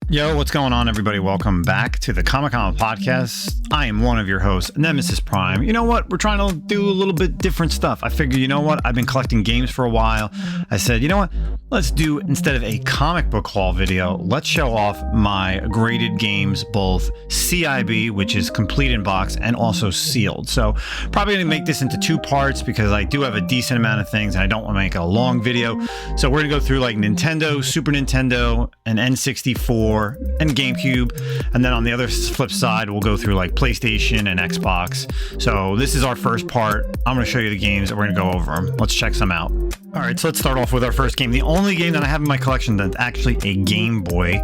Yo, what's going on, everybody? Welcome back to the ComiCom Podcast. I am one of your hosts, Nemes1s. You know what? We're trying to do a little bit different stuff. I figured, you know what? I've been collecting games for a while. I said, you know what? Let's do, instead of a comic book haul video, let's show off my graded games, both CIB, which is complete in box, and also sealed. So probably going to make this into two parts because I do have a decent amount of things and I don't want to make a long video. So we're going to go through like Nintendo, Super Nintendo, and N64, and Gamecube, and then on the other flip side we'll go through like PlayStation and Xbox. So this is our first part. I'm going to show you the games and we're going to go over them. Let's check some out. All right, so let's start off with our first game. The only game that I have in my collection that's actually a Game Boy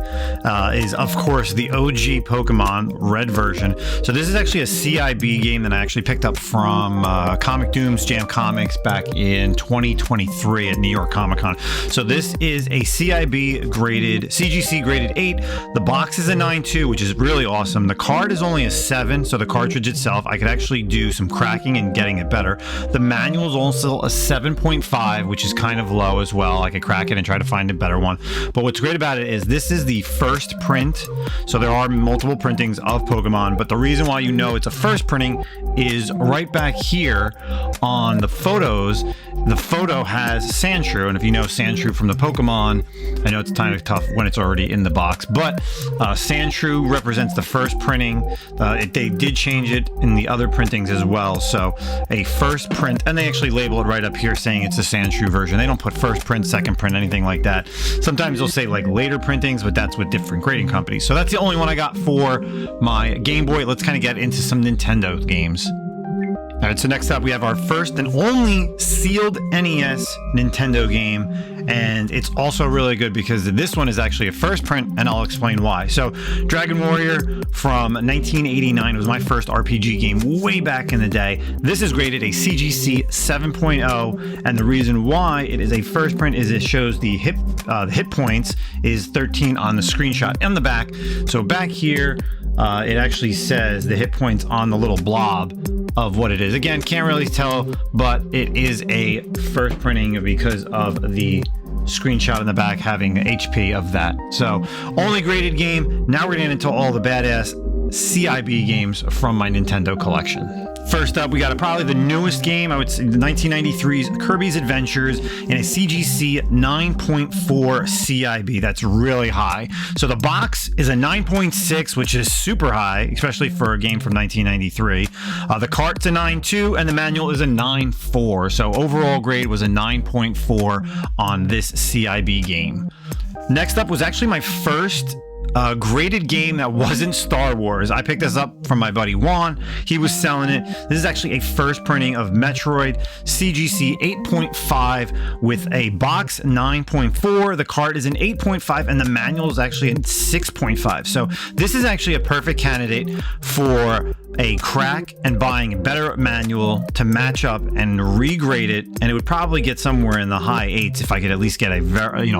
is, of course, the OG Pokemon Red version. So this is actually a CIB game that I actually picked up from Comic Dooms Jam Comics back in 2023 at New York Comic Con. So this is a CIB graded, CGC graded 8. The box is a 9.2, which is really awesome. The card is only a 7, so the cartridge itself, I could actually do some cracking and getting it better. The manual is also a 7.5, which is kind of low as well. I could crack it and try to find a better one. But what's great about it is this is the first print. So there are multiple printings of Pokemon, but the reason why you know it's a first printing is right back here on the photos. The photo has Sandshrew, and if you know Sandshrew from the Pokemon, I know it's kind of tough when it's already in the box, but Sandshrew represents the first printing. They did change it in the other printings as well. So a first print, and they actually label it right up here saying it's a Sandshrew version. They don't put first print, second print, anything like that. Sometimes they'll say like later printings, but that's with different grading companies. So that's the only one I got for my Game Boy. Let's kind of get into some Nintendo games. All right, so next up we have our first and only sealed NES Nintendo game, and it's also really good because this one is actually a first print, and I'll explain why. So Dragon Warrior from 1989 was my first RPG game way back in the day. This is graded a CGC 7.0, and the reason why it is a first print is it shows the hit points is 13 on the screenshot and the back. So back here, it actually says the hit points on the little blob of what it is. Again, can't really tell, but it is a first printing because of the screenshot in the back having HP of that. So only graded game. Now we're getting into all the badass CIB games from my Nintendo collection. First up, we got probably the newest game, I would say, the 1993's Kirby's Adventures in a CGC 9.4 CIB. That's really high. So the box is a 9.6, which is super high, especially for a game from 1993. The cart's a 9.2, and the manual is a 9.4. So overall grade was a 9.4 on this CIB game. Next up was actually my first graded game that wasn't Star Wars. I picked this up from my buddy Juan. He was selling it. This is actually a first printing of Metroid CGC 8.5 with a box 9.4. The card is an 8.5 and the manual is actually a 6.5. So this is actually a perfect candidate for a crack and buying a better manual to match up and regrade it, and it would probably get somewhere in the high 8s if I could at least get a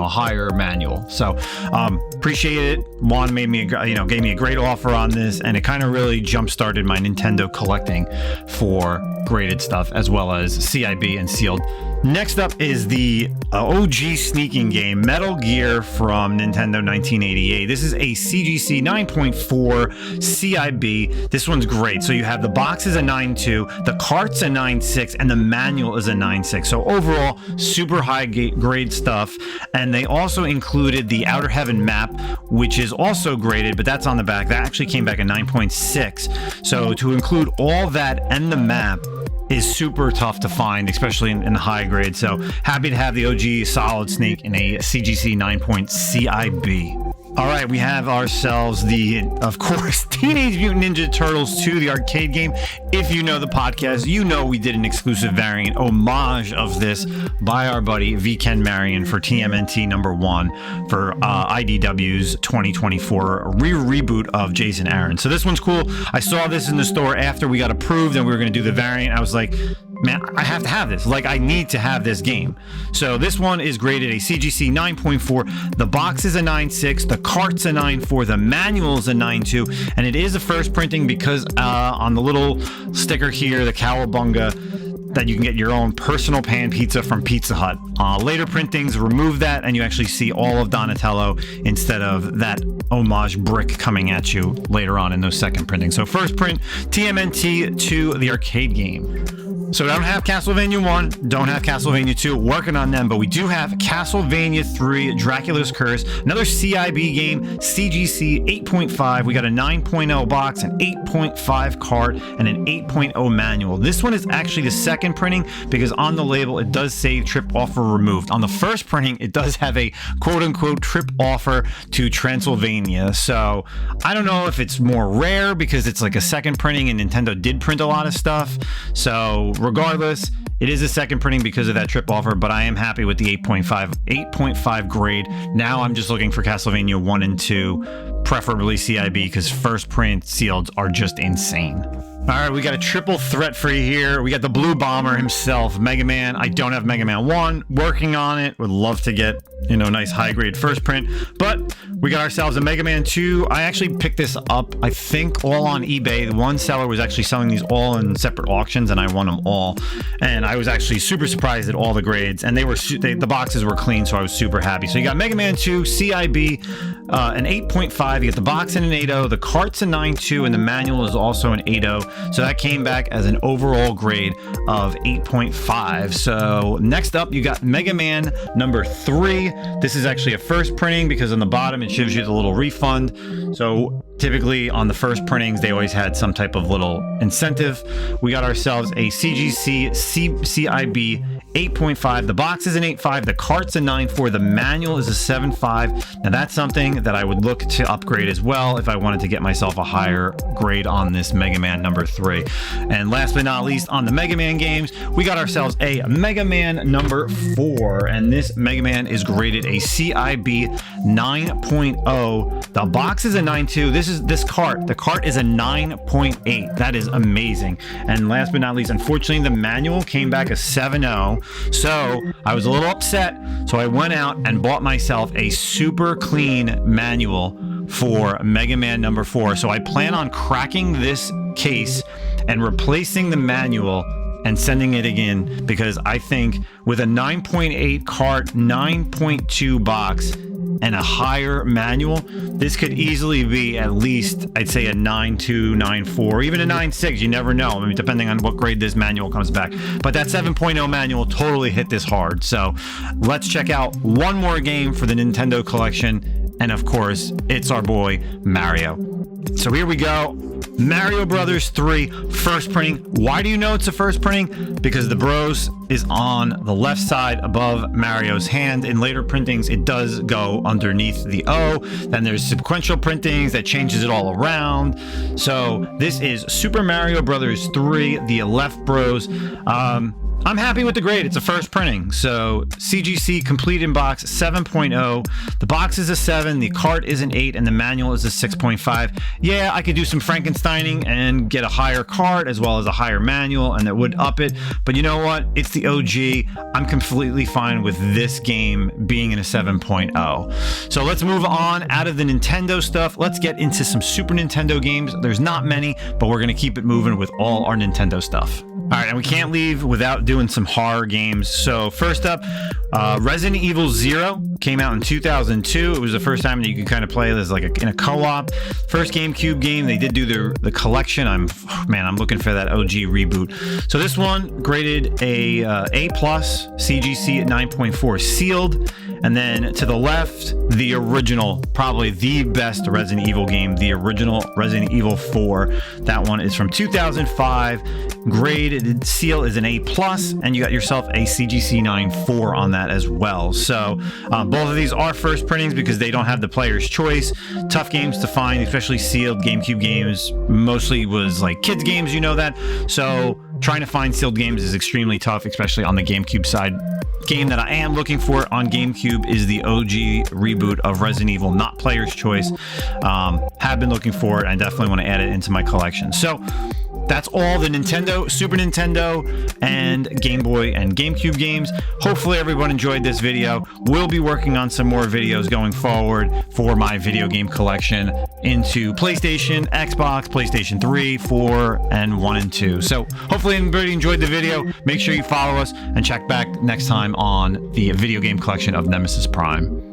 higher manual. So appreciate it. Juan made me gave me a great offer on this, and it kind of really jump started my Nintendo collecting for graded stuff as well as CIB and sealed. Next up is the OG sneaking game, Metal Gear from Nintendo 1988. This is a CGC 9.4 CIB. This one's great. So you have the box is a 9.2, the cart's a 9.6, and the manual is a 9.6. So overall, super high grade stuff. And they also included the Outer Heaven map, which is also graded, but that's on the back. That actually came back at 9.6. So to include all that and the map is super tough to find, especially in the high grade. So happy to have the OG Solid Snake in a CGC 9. CIB. All right, we have ourselves of course, Teenage Mutant Ninja Turtles 2, the arcade game. If you know the podcast, you know we did an exclusive variant homage of this by our buddy V. Ken Marion for TMNT #1 for IDW's 2024 reboot of Jason Aaron. So this one's cool. I saw this in the store after we got approved and we were going to do the variant. I was like, man, I have to have this. Like, I need to have this game. So this one is graded a CGC 9.4. The box is a 9.6. The cart's a 9.4. The manual is a 9.2. And it is a first printing because on the little sticker here, the Cowabunga, that you can get your own personal pan pizza from Pizza Hut. Later printings remove that, and you actually see all of Donatello instead of that homage brick coming at you later on in those second printings. So first print, TMNT 2, the arcade game. So we don't have Castlevania 1, don't have Castlevania 2, working on them, but we do have Castlevania 3, Dracula's Curse, another CIB game, CGC 8.5. We got a 9.0 box, an 8.5 cart, and an 8.0 manual. This one is actually the second printing because on the label it does say trip offer removed. On the first printing, it does have a quote-unquote trip offer to Transylvania. So I don't know if it's more rare because it's like a second printing and Nintendo did print a lot of stuff. So regardless, it is a second printing because of that trip offer, but I am happy with the 8.5 grade. Now I'm just looking for Castlevania 1 and 2, preferably CIB, because first print sealed are just insane. All right, we got a triple threat for you here. We got the Blue Bomber himself, Mega Man. I don't have Mega Man 1, working on it. Would love to get, you know, nice high grade first print, but we got ourselves a Mega Man 2. I actually picked this up, I think, all on eBay. The one seller was actually selling these all in separate auctions, and I won them all. And I was actually super surprised at all the grades, and the boxes were clean, so I was super happy. So you got Mega Man 2, CIB, an 8.5. You get the box in an 8.0, the cart's a 9.2, and the manual is also an 8.0. So that came back as an overall grade of 8.5. So next up, you got Mega Man number 3. This is actually a first printing because on the bottom it shows you the little refund. So typically on the first printings, they always had some type of little incentive. We got ourselves a CGC CIB 8.5. The box is an 8.5. The cart's a 9.4. The manual is a 7.5. Now that's something that I would look to upgrade as well if I wanted to get myself a higher grade on this Mega Man number 3. And last but not least, on the Mega Man games, we got ourselves a Mega Man number 4. And this Mega Man is graded a CIB 9.0. The box is a 9.2. The cart is a 9.8. That is amazing. And last but not least, unfortunately, the manual came back a 7.0. So I was a little upset. So I went out and bought myself a super clean manual for Mega Man number 4. So I plan on cracking this case and replacing the manual and sending it again, because I think with a 9.8 cart, 9.2 box, and a higher manual, this could easily be at least, I'd say, a 9.2, 9.4, even a 9.6. You never know. I mean, depending on what grade this manual comes back. But that 7.0 manual totally hit this hard. So let's check out one more game for the Nintendo collection. And of course, it's our boy Mario. So here we go. Mario Brothers 3, first printing. Why do you know it's a first printing? Because the Bros is on the left side above Mario's hand. In later printings, it does go underneath the O. Then there's sequential printings that changes it all around. So this is Super Mario Brothers 3, the left Bros. I'm happy with the grade. It's a first printing. So CGC complete in box 7.0. The box is a 7, the cart is an 8, and the manual is a 6.5. Yeah, I could do some Frankensteining and get a higher cart as well as a higher manual, and that would up it. But you know what? It's the OG. I'm completely fine with this game being in a 7.0. So let's move on out of the Nintendo stuff. Let's get into some Super Nintendo games. There's not many, but we're going to keep it moving with all our Nintendo stuff. All right, and we can't leave without doing some horror games. So first up, Resident Evil 0 came out in 2002. It was the first time that you could kind of play this like in a co-op. First GameCube game. They did do the collection. I'm looking for that OG reboot. So this one graded a A+, CGC at 9.4 sealed. And then to the left, the original, probably the best Resident Evil game, the original Resident Evil 4. That one is from 2005. Graded seal is an A+, and you got yourself a CGC 9.4 on that as well. So both of these are first printings because they don't have the player's choice. Tough games to find, especially sealed GameCube games. Mostly was like kids games, you know that. So trying to find sealed games is extremely tough, especially on the GameCube side. Game that I am looking for on GameCube is the OG reboot of Resident Evil, not player's choice. Have been looking for it. I definitely want to add it into my collection. So that's all the Nintendo, Super Nintendo, and Game Boy and GameCube games. Hopefully everyone enjoyed this video. We'll be working on some more videos going forward for my video game collection into PlayStation, Xbox, PlayStation 3, 4, and 1 and 2. So hopefully everybody enjoyed the video. Make sure you follow us and check back next time on the video game collection of Nemesis Prime.